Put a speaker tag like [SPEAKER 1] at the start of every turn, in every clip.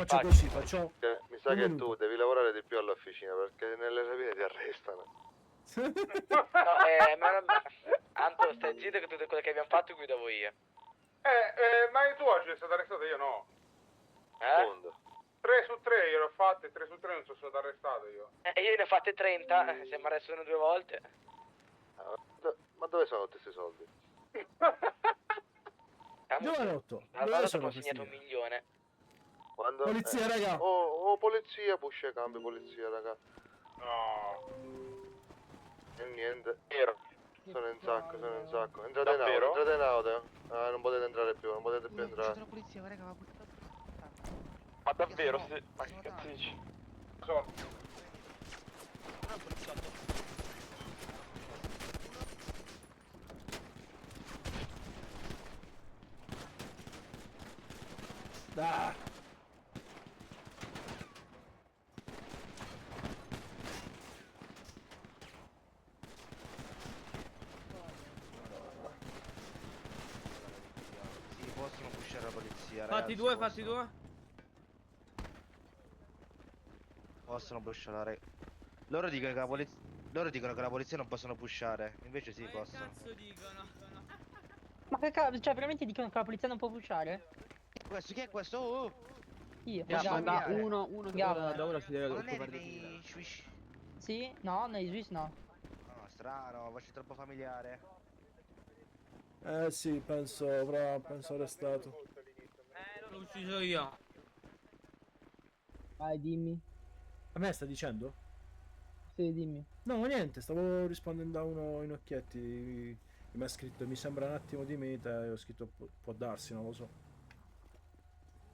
[SPEAKER 1] faccio così, faccio...
[SPEAKER 2] Mi sa
[SPEAKER 1] un
[SPEAKER 2] che
[SPEAKER 1] minuto.
[SPEAKER 2] tu devi lavorare di più all'officina perché nelle rapine ti arrestano.
[SPEAKER 3] No, Anto, stai zitto che tutto quello che abbiamo fatto guidavo io.
[SPEAKER 4] Ma tu oggi sei stato arrestato, io no.
[SPEAKER 2] Appunto.
[SPEAKER 4] 3 su 3 io l'ho fatte, 3 su 3 non sono stato arrestato io.
[SPEAKER 3] Io ne ho fatte 30, se mi arrestano 2 volte.
[SPEAKER 2] Ma dove sono tutti questi soldi?
[SPEAKER 1] Giovanotto,
[SPEAKER 3] Allora
[SPEAKER 1] dove
[SPEAKER 3] ti
[SPEAKER 1] sono
[SPEAKER 3] ho consegnato
[SPEAKER 1] questi?
[SPEAKER 3] 1 milione.
[SPEAKER 2] Quando?
[SPEAKER 1] Polizia, raga!
[SPEAKER 2] Oh, polizia, pusce cambio, polizia, raga.
[SPEAKER 4] No.
[SPEAKER 2] E niente.
[SPEAKER 3] Vero.
[SPEAKER 2] Sono in sacco, sono in sacco. Entrate in auto,
[SPEAKER 4] Davvero?
[SPEAKER 2] entrate in auto. Ah, non potete entrare più, non potete più entrare.
[SPEAKER 5] la polizia, raga, ma
[SPEAKER 4] Ma davvero?
[SPEAKER 5] Ma che cazzo
[SPEAKER 4] dici? So.
[SPEAKER 1] Ah!
[SPEAKER 5] Sì, possono pushare la polizia,
[SPEAKER 6] Fatti due, fatti due.
[SPEAKER 5] Possono pushare. Loro dicono che la polizia. Loro dicono che la polizia non possono pushare. Invece sì,
[SPEAKER 6] Ma che
[SPEAKER 5] possono.
[SPEAKER 6] cazzo dicono?
[SPEAKER 7] Ma che cazzo, cioè veramente dicono che la polizia non può pushare?
[SPEAKER 5] Questo chi è questo? Oh!
[SPEAKER 7] Io,
[SPEAKER 5] Gabba,
[SPEAKER 6] uno che
[SPEAKER 7] Gabba.
[SPEAKER 6] da ora si deve
[SPEAKER 5] Ma non
[SPEAKER 6] occupare
[SPEAKER 5] eri
[SPEAKER 6] di
[SPEAKER 5] nei Swish?
[SPEAKER 7] Sì? No, nei Swiss no.
[SPEAKER 5] No, strano, faccio troppo familiare.
[SPEAKER 1] Sì, penso arrestato.
[SPEAKER 6] l'ho ucciso io.
[SPEAKER 7] Vai, dimmi.
[SPEAKER 1] A me sta dicendo?
[SPEAKER 7] Sì, dimmi.
[SPEAKER 1] No, niente, stavo rispondendo a uno in occhietti che mi ha scritto mi sembra un attimo di meta e ho scritto può darsi, non lo so.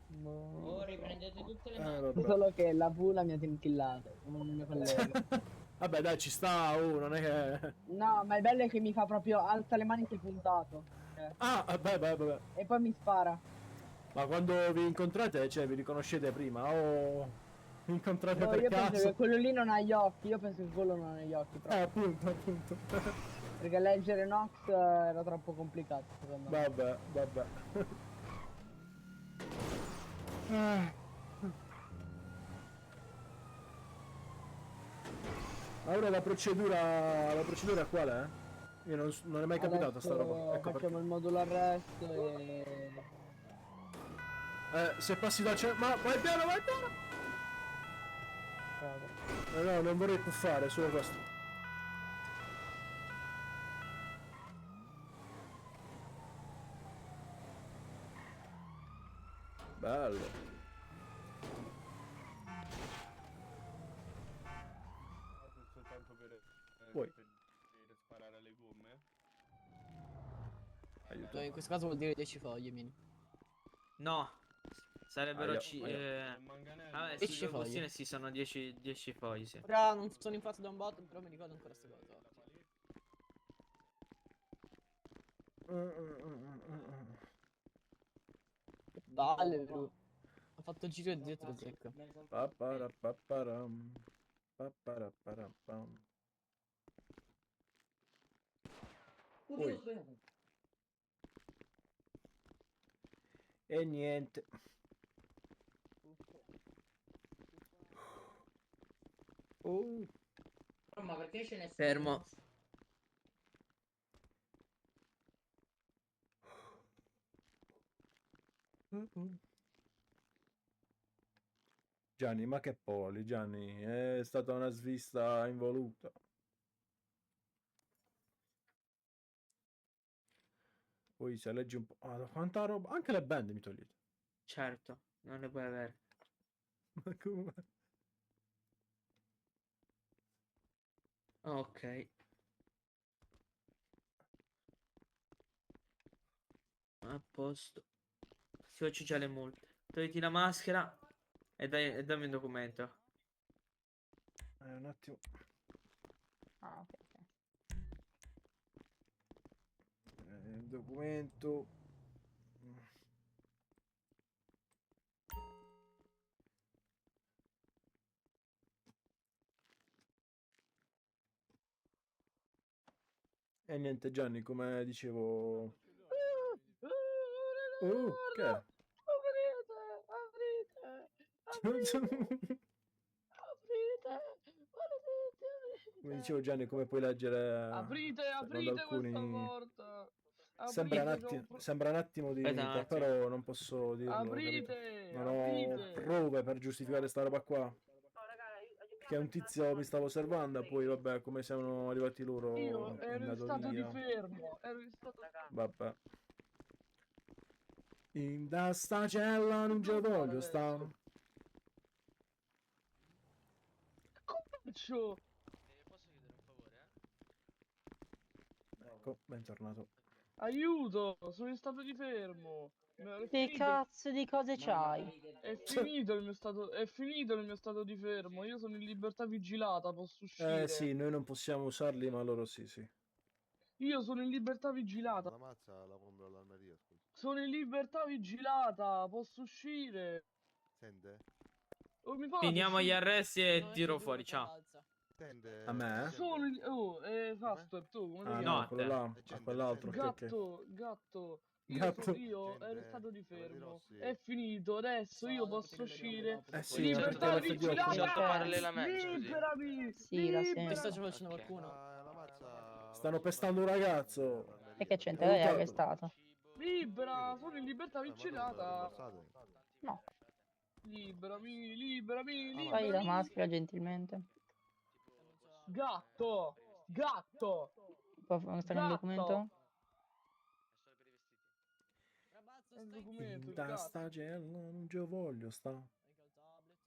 [SPEAKER 7] No.
[SPEAKER 8] Riprendete tutte le
[SPEAKER 1] Vabbè.
[SPEAKER 7] Solo che la pula mi ha timkillato, un mio collega.
[SPEAKER 1] Vabbè dai, ci sta, non è che...
[SPEAKER 7] No, ma il bello è che mi fa proprio alza le maniche puntato.
[SPEAKER 1] Ah, vabbè.
[SPEAKER 7] E poi mi spara.
[SPEAKER 1] Ma quando vi incontrate, cioè, vi riconoscete prima o vi incontrate
[SPEAKER 7] No,
[SPEAKER 1] per
[SPEAKER 7] io penso
[SPEAKER 1] caso?
[SPEAKER 7] che quello lì non ha gli occhi, io penso che quello non ha gli occhi proprio.
[SPEAKER 1] Appunto.
[SPEAKER 7] Perché leggere Nox era troppo complicato, secondo me.
[SPEAKER 1] Vabbè. Ah. Ma ora la procedura qual è? Io non è mai capitata sta roba.
[SPEAKER 7] Adesso
[SPEAKER 1] Ecco
[SPEAKER 7] facciamo il modulo arresto e...
[SPEAKER 1] se passi da ma vai piano! No, non vorrei puffare, solo questo. Bello.
[SPEAKER 4] Soltanto per
[SPEAKER 1] Poi.
[SPEAKER 4] sparare alle gomme.
[SPEAKER 1] Aiuto.
[SPEAKER 8] In questo caso vuol dire 10 foglie, Mini.
[SPEAKER 6] No. Sarebbero
[SPEAKER 1] Aia.
[SPEAKER 6] vabbè,
[SPEAKER 8] 10
[SPEAKER 6] sì, due
[SPEAKER 8] foglie.
[SPEAKER 6] bustine sì, sono 10 fogli, sì.
[SPEAKER 8] Ora non sono infatti da un botto, però mi ricordo ancora queste cose. Vale, bro. Ho fatto il giro dietro zecca.
[SPEAKER 1] Paparapaparam. Paparaparapam. Poi. E niente. Oh.
[SPEAKER 8] Ma perché ce n'è fermo?
[SPEAKER 1] Gianni, ma che poli, Gianni, è stata una svista involuta. Poi se leggi un po'... Ah, quanta roba... Anche le band mi togliete.
[SPEAKER 6] Certo, non ne puoi avere.
[SPEAKER 1] Ma come?
[SPEAKER 6] Ok. A posto. Si faccio già le multe. Togliti la maschera e dammi un documento.
[SPEAKER 1] Un attimo.
[SPEAKER 7] Ah, ok.
[SPEAKER 1] Il documento... E niente Gianni, come dicevo... Che è?
[SPEAKER 7] Aprite!
[SPEAKER 1] Come dicevo Gianni, come puoi leggere
[SPEAKER 8] Aprite,
[SPEAKER 1] secondo
[SPEAKER 8] aprite
[SPEAKER 1] alcuni
[SPEAKER 8] questa porta.
[SPEAKER 1] sembra un,
[SPEAKER 8] Aprite, c'ho
[SPEAKER 1] sembra un attimo di
[SPEAKER 6] Aspetta un
[SPEAKER 1] vita,
[SPEAKER 6] attimo.
[SPEAKER 1] però non posso dirlo, capito?
[SPEAKER 8] Aprite,
[SPEAKER 1] Non ho
[SPEAKER 8] aprite.
[SPEAKER 1] prove per giustificare sta roba qua. Che un tizio mi stava osservando, poi vabbè, come siamo arrivati loro,
[SPEAKER 8] Io
[SPEAKER 1] è
[SPEAKER 8] ero in
[SPEAKER 1] andato
[SPEAKER 8] stato di
[SPEAKER 1] via.
[SPEAKER 8] fermo. Ero in stato
[SPEAKER 1] Vabbè. In da sta cella non ci voglio
[SPEAKER 8] adesso?
[SPEAKER 1] sta.
[SPEAKER 8] Coccio!
[SPEAKER 5] Posso chiedere un favore,
[SPEAKER 1] Ecco, bentornato.
[SPEAKER 8] Aiuto! Sono in stato di fermo. È
[SPEAKER 7] Che
[SPEAKER 8] finito,
[SPEAKER 7] cazzo di cose c'hai?
[SPEAKER 8] è finito il mio stato. È finito il mio stato di fermo. Io sono in libertà vigilata, posso uscire.
[SPEAKER 1] Sì, noi non possiamo usarli, ma loro sì, sì.
[SPEAKER 8] Io sono in libertà vigilata.
[SPEAKER 2] La mazza la compro all'armeria, scusa.
[SPEAKER 8] Sono in libertà vigilata, posso uscire.
[SPEAKER 2] Sente?
[SPEAKER 8] Oh, mi fate
[SPEAKER 6] Finiamo gli
[SPEAKER 8] uscire?
[SPEAKER 6] arresti e
[SPEAKER 8] Non è
[SPEAKER 6] tiro
[SPEAKER 8] sicuro,
[SPEAKER 6] fuori, ciao.
[SPEAKER 8] Trabalza.
[SPEAKER 2] Sente?
[SPEAKER 1] A me?
[SPEAKER 8] Sono in... Oh, Fastweb, tu come ti
[SPEAKER 1] Ah
[SPEAKER 8] chiami?
[SPEAKER 6] No,
[SPEAKER 1] no,
[SPEAKER 6] a
[SPEAKER 1] quello
[SPEAKER 6] te.
[SPEAKER 1] là, a quell'altro, ok, ok.
[SPEAKER 8] Gatto.
[SPEAKER 1] Gatto.
[SPEAKER 8] Io ero in
[SPEAKER 2] Gente,
[SPEAKER 8] stato di
[SPEAKER 2] Cavalieri
[SPEAKER 8] fermo.
[SPEAKER 2] Rossi.
[SPEAKER 8] È finito, adesso io posso uscire.
[SPEAKER 1] Sì,
[SPEAKER 8] Libertà
[SPEAKER 1] perché l'FDO
[SPEAKER 8] vigilata!
[SPEAKER 3] Sotto parallelamente, scusi.
[SPEAKER 8] Liberami!
[SPEAKER 7] Sì, la sento.
[SPEAKER 8] Liberami!
[SPEAKER 7] Che
[SPEAKER 8] sta
[SPEAKER 7] facendo
[SPEAKER 3] Ok.
[SPEAKER 7] qualcuno?
[SPEAKER 2] La mazza...
[SPEAKER 1] Stanno pestando un ragazzo.
[SPEAKER 7] E che c'entra?
[SPEAKER 1] È
[SPEAKER 7] Lei è
[SPEAKER 1] aiutato.
[SPEAKER 7] arrestato.
[SPEAKER 8] Libera! Sono in libertà vigilata!
[SPEAKER 7] No.
[SPEAKER 8] Liberami!
[SPEAKER 7] Fai la
[SPEAKER 8] Liberami!
[SPEAKER 7] maschera gentilmente.
[SPEAKER 8] Gatto!
[SPEAKER 7] Può mostrare un
[SPEAKER 8] Gatto!
[SPEAKER 7] documento?
[SPEAKER 8] È un documento, il
[SPEAKER 1] Da
[SPEAKER 8] gatto.
[SPEAKER 1] sta cella non ci voglio sta.
[SPEAKER 5] Come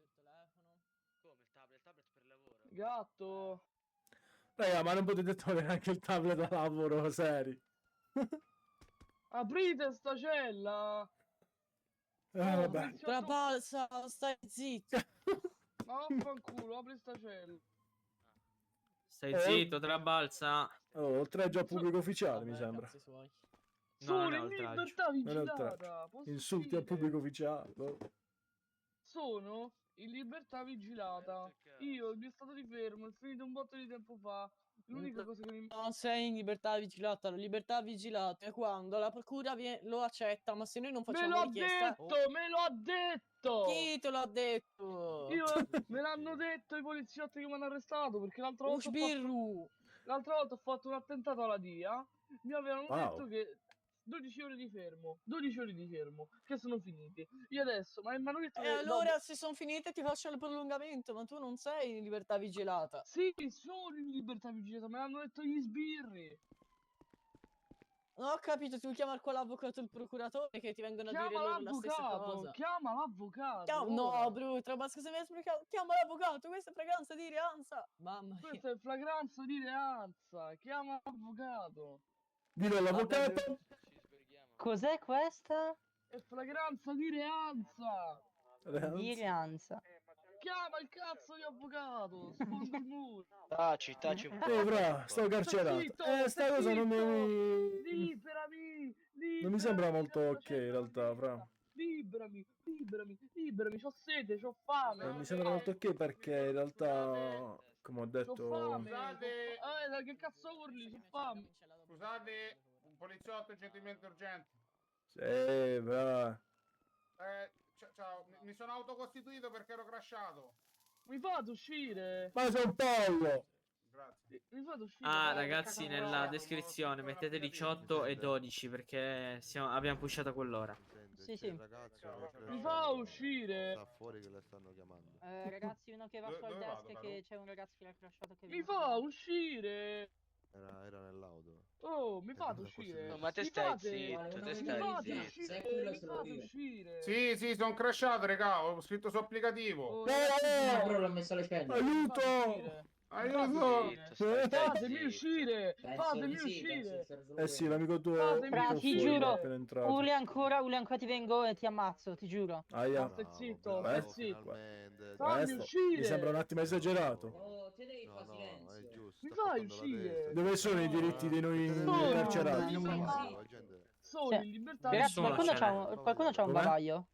[SPEAKER 5] il tablet? Il tablet per lavoro.
[SPEAKER 8] Gatto!
[SPEAKER 1] Raga, ma non potete togliere anche il tablet da lavoro, seri.
[SPEAKER 8] Aprite sta cella!
[SPEAKER 1] Vabbè.
[SPEAKER 8] poliziotto-
[SPEAKER 7] Trabalza, stai zitto.
[SPEAKER 8] Ma vaffanculo, apri sta cella!
[SPEAKER 6] Stai zitto, trabalza.
[SPEAKER 1] Oh, oltreggio a pubblico ufficiale, mi sembra.
[SPEAKER 6] No,
[SPEAKER 8] Sono
[SPEAKER 6] non è
[SPEAKER 8] in
[SPEAKER 6] oltraggio.
[SPEAKER 8] libertà
[SPEAKER 1] Non è
[SPEAKER 8] vigilata!
[SPEAKER 1] oltraggio.
[SPEAKER 8] Posso
[SPEAKER 1] Insulti al
[SPEAKER 8] uscire?
[SPEAKER 1] pubblico ufficiale. Oh.
[SPEAKER 8] Sono in libertà vigilata. Io, il mio stato di fermo, è finito un botto di tempo fa. L'unica cosa che mi...
[SPEAKER 9] Non sei in libertà vigilata, la libertà vigilata è quando la procura lo accetta, ma se noi non
[SPEAKER 8] Me
[SPEAKER 9] facciamo
[SPEAKER 8] l'ho
[SPEAKER 9] richiesta...
[SPEAKER 8] detto! Me l'ho detto!
[SPEAKER 9] Chi te l'ha detto?
[SPEAKER 8] Io me l'hanno detto i poliziotti che mi hanno arrestato perché l'altra volta,
[SPEAKER 9] Ushbirru!
[SPEAKER 8] l'altra volta ho fatto un attentato alla DIA. Mi avevano
[SPEAKER 1] Wow.
[SPEAKER 8] detto che 12 ore di fermo, 12 ore di fermo, che sono finiti. Io adesso, ma mi hanno detto
[SPEAKER 9] E
[SPEAKER 8] che...
[SPEAKER 9] allora se sono finite ti faccio il prolungamento, ma tu non sei in libertà vigilata.
[SPEAKER 8] Sì, sono in libertà vigilata, me l'hanno detto gli sbirri.
[SPEAKER 9] Non ho capito, tu chiama quell'avvocato e il procuratore che ti vengono a dire
[SPEAKER 8] Chiama
[SPEAKER 9] loro la stessa
[SPEAKER 8] l'avvocato,
[SPEAKER 9] cosa.
[SPEAKER 8] chiama l'avvocato.
[SPEAKER 9] No,
[SPEAKER 8] ora.
[SPEAKER 9] bro, Trabasco se mi hai esplicato. Chiama l'avvocato, questa è fragranza di reanza. Mamma mia.
[SPEAKER 8] Questa è flagranza di reanza, chiama l'avvocato.
[SPEAKER 1] Dillo all'avvocato.
[SPEAKER 7] Cos'è questa?
[SPEAKER 8] È flagranza di reanza.
[SPEAKER 7] Di Rianza.
[SPEAKER 8] Chiama il cazzo di avvocato, sfondo il muro.
[SPEAKER 5] Taci un po'.
[SPEAKER 1] Bra, sto carcerato.
[SPEAKER 8] Zitto,
[SPEAKER 1] Sta cosa non mi...
[SPEAKER 8] Liberami,
[SPEAKER 1] Non mi sembra
[SPEAKER 8] liberami,
[SPEAKER 1] molto ok, in realtà, fra.
[SPEAKER 8] Liberami, c'ho sede, c'ho fame.
[SPEAKER 1] Non mi sembra molto ok perché in realtà, come ho
[SPEAKER 8] C'ho
[SPEAKER 1] detto...
[SPEAKER 8] fame.
[SPEAKER 4] Scusate.
[SPEAKER 8] Che cazzo urli, c'ho fame.
[SPEAKER 4] Scusate, un poliziotto gentilmente urgente.
[SPEAKER 1] Sì, bra.
[SPEAKER 4] Ciao, mi sono autocostituito perché ero crashato.
[SPEAKER 8] Mi fate uscire?
[SPEAKER 1] Ma sei un pollo!
[SPEAKER 4] Grazie.
[SPEAKER 8] Mi fate uscire?
[SPEAKER 6] Ah,
[SPEAKER 8] dai.
[SPEAKER 6] ragazzi, nella descrizione mettete 18 e 12 perché abbiamo pushato a quell'ora.
[SPEAKER 7] Sì, sì.
[SPEAKER 8] Mi fa uscire?
[SPEAKER 2] Sta fuori che la stanno chiamando.
[SPEAKER 7] Ragazzi, uno che va
[SPEAKER 4] Dove
[SPEAKER 7] sul
[SPEAKER 4] vado,
[SPEAKER 7] desk
[SPEAKER 4] Maru?
[SPEAKER 7] che c'è un ragazzo che l'ha crashato che
[SPEAKER 8] Mi fa uscire?
[SPEAKER 2] Era nell'auto.
[SPEAKER 8] Oh, mi fate
[SPEAKER 2] cosa
[SPEAKER 8] uscire?
[SPEAKER 2] posso
[SPEAKER 3] Ma te
[SPEAKER 8] Mi
[SPEAKER 3] stai
[SPEAKER 8] fate-
[SPEAKER 3] zitto, te
[SPEAKER 8] Mi
[SPEAKER 3] stai
[SPEAKER 8] fate
[SPEAKER 3] zitto.
[SPEAKER 8] uscire? Mi fate uscire?
[SPEAKER 4] Sì, sono crashato, regà, ho scritto su applicativo.
[SPEAKER 8] Oh,
[SPEAKER 1] Però
[SPEAKER 8] l'ho messo alle celle.
[SPEAKER 1] Aiuto!
[SPEAKER 4] Aiuto!
[SPEAKER 8] Fatemi uscire! Fatemi uscire!
[SPEAKER 1] Eh sì, l'amico tuo
[SPEAKER 8] Fatemi
[SPEAKER 7] Fra,
[SPEAKER 1] è
[SPEAKER 7] ti
[SPEAKER 1] fuori,
[SPEAKER 7] giuro,
[SPEAKER 1] è appena entrato.
[SPEAKER 7] urli ancora ti vengo e ti ammazzo, ti giuro.
[SPEAKER 1] Aia.
[SPEAKER 8] Stai zitto,
[SPEAKER 1] stai
[SPEAKER 8] zitto.
[SPEAKER 2] Finalmente.
[SPEAKER 8] Fammi
[SPEAKER 1] Questo
[SPEAKER 8] uscire!
[SPEAKER 1] mi sembra un attimo esagerato.
[SPEAKER 2] No, è giusto.
[SPEAKER 8] Mi
[SPEAKER 2] sta
[SPEAKER 8] fai
[SPEAKER 2] portando la
[SPEAKER 8] uscire?
[SPEAKER 2] testa.
[SPEAKER 1] Dove sono i diritti dei noi
[SPEAKER 8] No,
[SPEAKER 1] carcerati?
[SPEAKER 8] no,
[SPEAKER 2] Gente.
[SPEAKER 8] Sono
[SPEAKER 7] Sì.
[SPEAKER 8] in libertà
[SPEAKER 7] Ragazzi,
[SPEAKER 6] Nessuno
[SPEAKER 7] qualcuno c'ha un
[SPEAKER 1] Com'è?
[SPEAKER 7] bavaglio?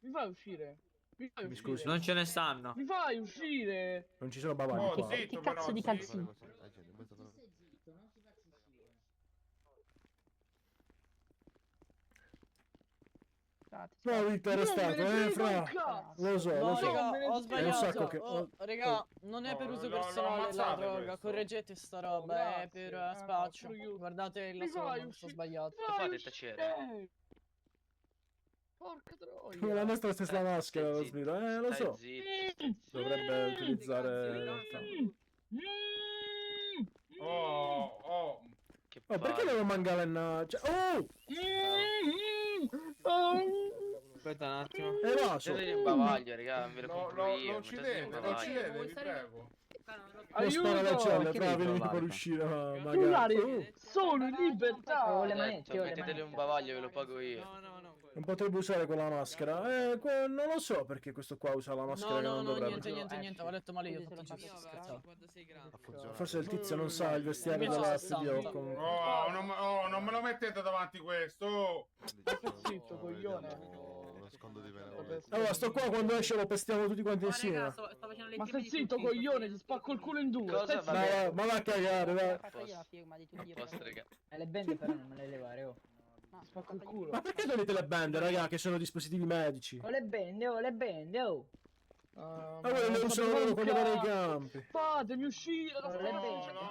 [SPEAKER 8] Mi fai uscire? Mi fai
[SPEAKER 1] Mi
[SPEAKER 8] uscire?
[SPEAKER 1] scusi.
[SPEAKER 6] Non ce ne stanno.
[SPEAKER 8] Mi fai uscire?
[SPEAKER 1] Non ci sono bavagli
[SPEAKER 4] Oh,
[SPEAKER 1] qua.
[SPEAKER 4] zitto,
[SPEAKER 7] Che cazzo
[SPEAKER 4] però,
[SPEAKER 7] di
[SPEAKER 4] sì.
[SPEAKER 7] calzini?
[SPEAKER 2] Gente, in mezzo a-
[SPEAKER 1] No, Vittor è
[SPEAKER 8] Non me
[SPEAKER 1] stato,
[SPEAKER 8] ne frega
[SPEAKER 1] fra.
[SPEAKER 8] un cazzo.
[SPEAKER 1] Lo so,
[SPEAKER 9] No,
[SPEAKER 1] lo so.
[SPEAKER 9] raga,
[SPEAKER 8] me ne
[SPEAKER 9] ho
[SPEAKER 8] frega.
[SPEAKER 9] sbagliato.
[SPEAKER 1] sacco che-
[SPEAKER 9] Oh, raga, non è per
[SPEAKER 4] No,
[SPEAKER 9] uso
[SPEAKER 4] l'ho
[SPEAKER 9] personale la
[SPEAKER 4] ammazzato
[SPEAKER 9] droga.
[SPEAKER 4] questo.
[SPEAKER 9] Correggete sta
[SPEAKER 8] Oh,
[SPEAKER 9] roba, è per
[SPEAKER 8] grazie.
[SPEAKER 9] spaccio.
[SPEAKER 8] pure io.
[SPEAKER 9] Guardate il
[SPEAKER 8] Mi fai
[SPEAKER 9] somma, sto
[SPEAKER 8] uscire.
[SPEAKER 9] sbagliato.
[SPEAKER 8] Fai
[SPEAKER 3] fate tacere?
[SPEAKER 8] uscire. Porca troia.
[SPEAKER 1] Con la nostra stessa maschera lo sbrido. Lo so. Dovrebbe utilizzare...
[SPEAKER 4] Oh.
[SPEAKER 3] Che
[SPEAKER 1] Oh, perché
[SPEAKER 3] palle.
[SPEAKER 1] devo mancare una... Cioè, oh!
[SPEAKER 6] Aspetta un attimo.
[SPEAKER 1] È vaso!
[SPEAKER 3] Mettete un bavaglio, raga, ve lo compro
[SPEAKER 4] Lo
[SPEAKER 3] io. mettete un
[SPEAKER 4] uccidete,
[SPEAKER 3] bavaglio.
[SPEAKER 4] vi prego.
[SPEAKER 1] Non spara le
[SPEAKER 8] Aiuto.
[SPEAKER 1] celle, fra, vedi che può riuscire a magari...
[SPEAKER 8] Scusate, sono in libertà.
[SPEAKER 7] Ho le
[SPEAKER 3] Ho
[SPEAKER 7] manette,
[SPEAKER 3] detto,
[SPEAKER 7] ho le
[SPEAKER 3] mettetele un
[SPEAKER 7] manette.
[SPEAKER 3] bavaglio, ve lo pago io.
[SPEAKER 1] Non potrebbe usare quella maschera. Non lo so perché questo qua usa la maschera
[SPEAKER 9] No,
[SPEAKER 1] che
[SPEAKER 9] no,
[SPEAKER 1] non
[SPEAKER 9] no,
[SPEAKER 1] dovrebbe.
[SPEAKER 9] niente, ho letto male io. Ho
[SPEAKER 7] Così
[SPEAKER 9] fatto
[SPEAKER 7] se lo
[SPEAKER 9] un
[SPEAKER 7] faccio.
[SPEAKER 9] scherzavo.
[SPEAKER 6] 56 gradi.
[SPEAKER 1] Forse il tizio non sa il vestiario
[SPEAKER 9] Invece
[SPEAKER 1] della
[SPEAKER 9] è
[SPEAKER 1] FDO.
[SPEAKER 9] 60.
[SPEAKER 1] Comunque.
[SPEAKER 4] Non me lo mettete davanti questo.
[SPEAKER 8] Zitto, coglione.
[SPEAKER 1] Allora, sto qua quando esce lo pestiamo tutti quanti insieme.
[SPEAKER 8] Ma stai zitto, coglione, ti spacco il culo in due.
[SPEAKER 3] Cosa?
[SPEAKER 8] Stai
[SPEAKER 3] Vabbè.
[SPEAKER 8] zitto.
[SPEAKER 1] Ma va a cagare, va.
[SPEAKER 7] Fattagli la firma di tutti
[SPEAKER 3] A posto, raga.
[SPEAKER 7] E le bende però non me le levare, oh.
[SPEAKER 8] Spacco il culo.
[SPEAKER 1] Ma perché tenete le bende, raga, che sono dispositivi medici?
[SPEAKER 7] Ho le bende, oh.
[SPEAKER 1] Ma voi le usano loro quando vanno ai campi.
[SPEAKER 8] Fatemi uscire da
[SPEAKER 7] Non
[SPEAKER 8] sta
[SPEAKER 7] le
[SPEAKER 8] cosa.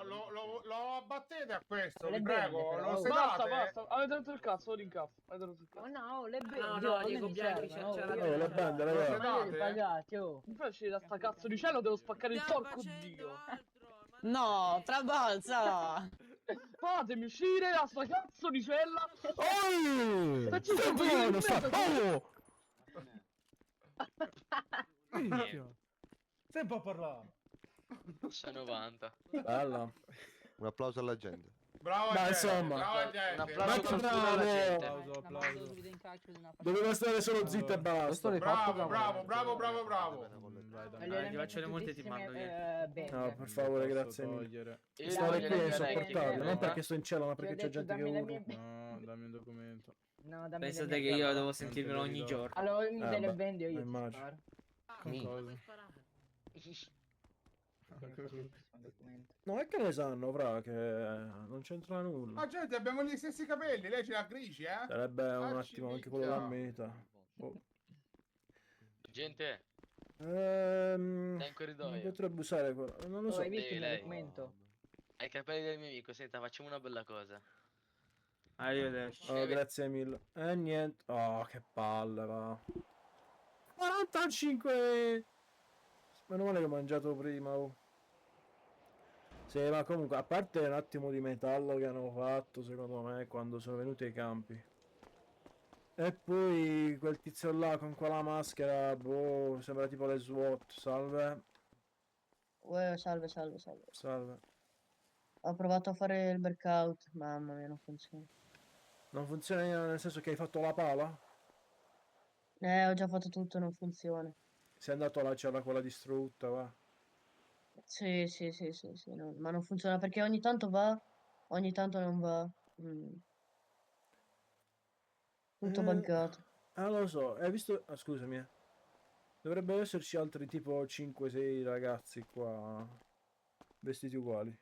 [SPEAKER 7] vedo.
[SPEAKER 4] Lo abbattete a questo,
[SPEAKER 7] Le
[SPEAKER 4] vi
[SPEAKER 7] bende,
[SPEAKER 4] prego.
[SPEAKER 7] però.
[SPEAKER 4] Lo
[SPEAKER 8] Basta,
[SPEAKER 4] sedate.
[SPEAKER 8] basta. Avete rotto il cazzo, ora in capo. Avete rotto il
[SPEAKER 7] Oh
[SPEAKER 8] cazzo.
[SPEAKER 7] no, le bende.
[SPEAKER 6] No,
[SPEAKER 7] oh,
[SPEAKER 6] Diego
[SPEAKER 7] mi
[SPEAKER 6] Bianchi
[SPEAKER 7] servono,
[SPEAKER 6] c'era
[SPEAKER 7] oh,
[SPEAKER 6] la
[SPEAKER 7] io-
[SPEAKER 1] le bende,
[SPEAKER 7] Ma
[SPEAKER 1] raga.
[SPEAKER 7] non li pagate, oh.
[SPEAKER 8] Mi fai uscire da sta cazzo di cielo, devo spaccare il porco dio.
[SPEAKER 9] No, trabalza!
[SPEAKER 8] Fatemi uscire da sta cazzo di cella.
[SPEAKER 1] Oh!
[SPEAKER 8] Ma ci
[SPEAKER 1] Sta
[SPEAKER 8] sono
[SPEAKER 1] buono,
[SPEAKER 8] io
[SPEAKER 1] sta...
[SPEAKER 8] in
[SPEAKER 1] Oh! Minchia. Sempre a parlare.
[SPEAKER 3] C'è 90.
[SPEAKER 1] Bella.
[SPEAKER 2] Un applauso alla gente.
[SPEAKER 4] Bravo
[SPEAKER 1] Ma
[SPEAKER 4] gente,
[SPEAKER 1] insomma.
[SPEAKER 4] brava
[SPEAKER 3] Un
[SPEAKER 4] gente.
[SPEAKER 3] applauso
[SPEAKER 1] Ma
[SPEAKER 3] col
[SPEAKER 1] che
[SPEAKER 3] culo alla
[SPEAKER 1] bravo!
[SPEAKER 3] gente.
[SPEAKER 1] Doveva stare solo zitto e basta.
[SPEAKER 4] Bravo.
[SPEAKER 6] Ti faccio le multe e ti mando via.
[SPEAKER 1] No, per favore, grazie mille.
[SPEAKER 3] Io
[SPEAKER 1] Stare
[SPEAKER 3] voglio
[SPEAKER 1] qui è
[SPEAKER 3] le mie orecchie,
[SPEAKER 1] insopportabile, non
[SPEAKER 3] prima.
[SPEAKER 1] perché sto in cielo, ma perché c'è gente che urla.
[SPEAKER 10] No, dammi un documento.
[SPEAKER 7] No, dammi
[SPEAKER 6] Pensate
[SPEAKER 7] le
[SPEAKER 6] che
[SPEAKER 7] mie
[SPEAKER 6] io
[SPEAKER 7] cose.
[SPEAKER 6] devo sentirmelo ogni giorno.
[SPEAKER 7] Allora mi
[SPEAKER 1] beh,
[SPEAKER 7] le vendo io. ti
[SPEAKER 1] immagino.
[SPEAKER 7] sparo.
[SPEAKER 10] Con cosa?
[SPEAKER 1] No, è che ne sanno, fra, che non c'entra nulla.
[SPEAKER 4] Ma gente, abbiamo gli stessi capelli, lei ce l'ha grigi, eh?
[SPEAKER 1] Sarebbe un
[SPEAKER 4] Ah,
[SPEAKER 1] attimo anche
[SPEAKER 4] ciccia.
[SPEAKER 1] quello da meta. Oh.
[SPEAKER 3] Gente,
[SPEAKER 1] Ehm,
[SPEAKER 3] dai in
[SPEAKER 1] non
[SPEAKER 3] corridoio.
[SPEAKER 1] potrebbe usare quello, non lo
[SPEAKER 7] Oh,
[SPEAKER 1] so.
[SPEAKER 7] hai visto il mio
[SPEAKER 3] lei.
[SPEAKER 7] documento?
[SPEAKER 3] Ai capelli del mio amico, senta, facciamo una bella cosa.
[SPEAKER 6] Arrivederci.
[SPEAKER 1] Oh, grazie mille. E niente. Oh, che palle, va. 45. Meno male che ho mangiato prima, oh. Sì, ma comunque, a parte un attimo di metallo che hanno fatto, secondo me, quando sono venuti ai campi. E poi quel tizio là con quella maschera, boh, sembra tipo le SWAT. Salve.
[SPEAKER 9] Salve.
[SPEAKER 1] Salve.
[SPEAKER 9] Ho provato a fare il breakout, mamma mia, non funziona.
[SPEAKER 1] Non funziona nel senso che hai fatto la pala?
[SPEAKER 9] Ho già fatto tutto, non funziona.
[SPEAKER 1] Sei andato alla cella quella distrutta, va.
[SPEAKER 9] Sì, ma non funziona perché ogni tanto va, ogni tanto non va. Tutto buggato.
[SPEAKER 1] Lo so, hai visto... Ah, scusami. Dovrebbero esserci altri tipo 5-6 ragazzi qua. Vestiti uguali.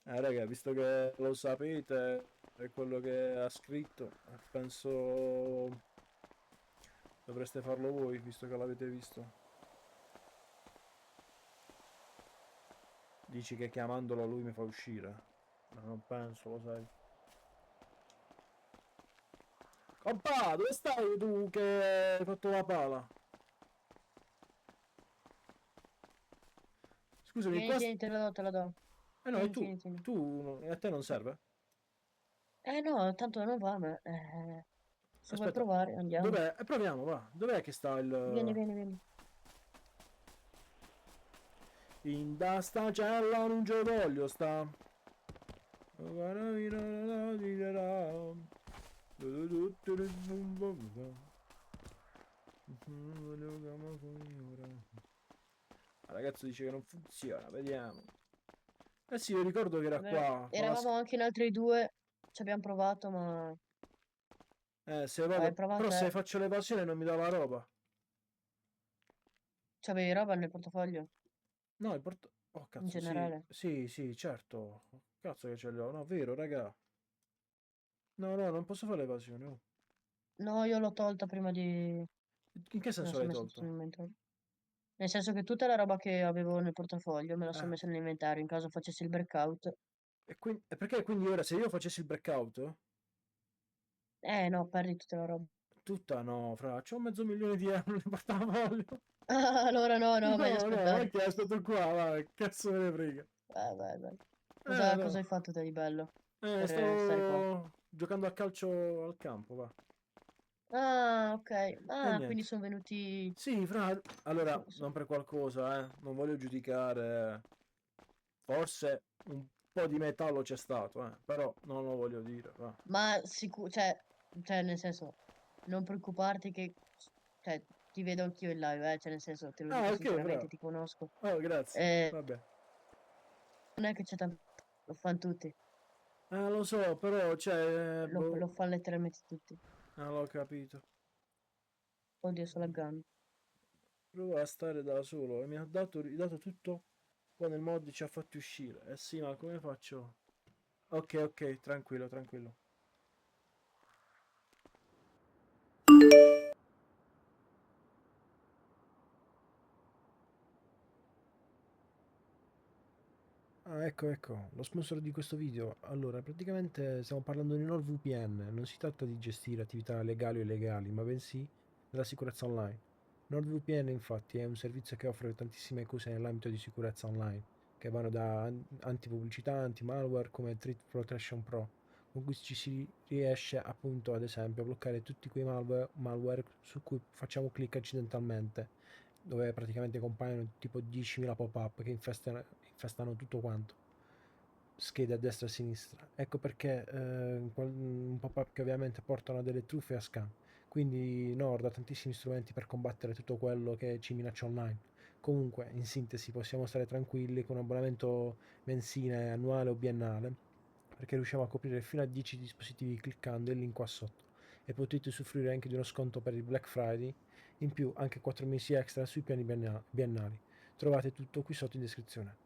[SPEAKER 1] Raga, visto che lo sapete, è quello che ha scritto, penso dovreste farlo voi, visto che l'avete visto. Dici che chiamandolo lui mi fa uscire? Ma non penso, lo sai. Compà, dove stai tu che hai fatto la pala? Scusami, qua...
[SPEAKER 9] Tieni, te la do.
[SPEAKER 1] Eh no, e tu,
[SPEAKER 9] tieni.
[SPEAKER 1] a te non serve?
[SPEAKER 9] No, tanto non va, ma se vuoi
[SPEAKER 1] Aspetta,
[SPEAKER 9] provare, andiamo.
[SPEAKER 1] Dov'è? Proviamo, va. Dov'è che sta il...
[SPEAKER 9] Vieni.
[SPEAKER 1] In da sta cella non ci voglio sta. Il ragazzo dice che non funziona, vediamo. Eh sì, io ricordo che era qua.
[SPEAKER 9] Eravamo anche in altri due, ci abbiamo provato, ma...
[SPEAKER 1] Se vado...
[SPEAKER 9] Vai, prova
[SPEAKER 1] Però
[SPEAKER 9] te.
[SPEAKER 1] se faccio l'evasione non mi dà la roba.
[SPEAKER 9] C'avevi roba nel portafoglio?
[SPEAKER 1] No, il porto... Oh, cazzo,
[SPEAKER 9] In generale?
[SPEAKER 1] Sì, certo. Cazzo che ce l'ho. No, vero, raga. No, no, non posso fare l'evasione. Oh.
[SPEAKER 11] No, io l'ho tolta prima di...
[SPEAKER 1] In che
[SPEAKER 11] Me la
[SPEAKER 1] senso
[SPEAKER 11] sono
[SPEAKER 1] l'hai
[SPEAKER 11] messa
[SPEAKER 1] tolto?
[SPEAKER 11] nell'inventario. Nel senso che tutta la roba che avevo nel portafoglio me la sono
[SPEAKER 1] Ah,
[SPEAKER 11] messa nell'inventario in caso facessi il breakout.
[SPEAKER 1] e perché quindi ora se io facessi il breakout?
[SPEAKER 11] No, perdi tutta la roba.
[SPEAKER 1] Tutta no, fra, c'ho $500.000 nel portafoglio.
[SPEAKER 11] Allora no,
[SPEAKER 1] No,
[SPEAKER 11] no, meglio
[SPEAKER 1] no,
[SPEAKER 11] aspettare.
[SPEAKER 1] che aspetto qua, va, che cazzo me ne frega.
[SPEAKER 11] Vai, vai. Cosa
[SPEAKER 1] No.
[SPEAKER 11] hai fatto te di bello per stare qua?
[SPEAKER 1] Stavo giocando a calcio al campo, va.
[SPEAKER 11] Ah, ok.
[SPEAKER 1] E
[SPEAKER 11] Ah, quindi
[SPEAKER 1] niente.
[SPEAKER 11] sono venuti...
[SPEAKER 1] Sì, fra, allora,
[SPEAKER 11] so-
[SPEAKER 1] non per qualcosa, non voglio giudicare. Forse un po' di metallo c'è stato, però non lo voglio dire, va.
[SPEAKER 11] Ma sicuro, cioè, nel senso, non preoccuparti che, cioè, ti vedo anch'io in live, cioè, nel senso, te lo
[SPEAKER 1] Ah,
[SPEAKER 11] dico
[SPEAKER 1] ok, fra.
[SPEAKER 11] sinceramente, ti conosco.
[SPEAKER 1] Oh, grazie.
[SPEAKER 11] Eh,
[SPEAKER 1] Vabbè.
[SPEAKER 11] non è che c'è tanto, lo fanno tutti,
[SPEAKER 1] Lo so, però, cioè, boh,
[SPEAKER 11] lo fanno letteralmente tutti.
[SPEAKER 1] non l'ho capito.
[SPEAKER 11] Oddio, sto laggando.
[SPEAKER 1] Provo a stare da solo e mi ha dato tutto. Poi nel mod ci ha fatti uscire. Eh sì, ma come faccio? Ok, ok, tranquillo, tranquillo. Ah, ecco, lo sponsor di questo video. Allora, praticamente stiamo parlando di NordVPN. Non si tratta di gestire attività legali o illegali, ma bensì della sicurezza online. NordVPN, infatti, è un servizio che offre tantissime cose nell'ambito di sicurezza online, che vanno da antipubblicità, anti-malware come Threat Protection Pro, con cui ci si riesce appunto, ad esempio, a bloccare tutti quei malware su cui facciamo clic accidentalmente, dove praticamente compaiono tipo 10.000 pop-up che infestano tutto quanto, schede a destra e a sinistra. Ecco perché un pop-up che ovviamente portano a delle truffe e a scam. Quindi Nord ha tantissimi strumenti per combattere tutto quello che ci minaccia online. Comunque, in sintesi, possiamo stare tranquilli con un abbonamento mensile, annuale o biennale, perché riusciamo a coprire fino a 10 dispositivi cliccando il link qua sotto. E potete usufruire anche di uno sconto per il Black Friday, in più anche 4 mesi extra sui piani biennali. Trovate tutto qui sotto in descrizione.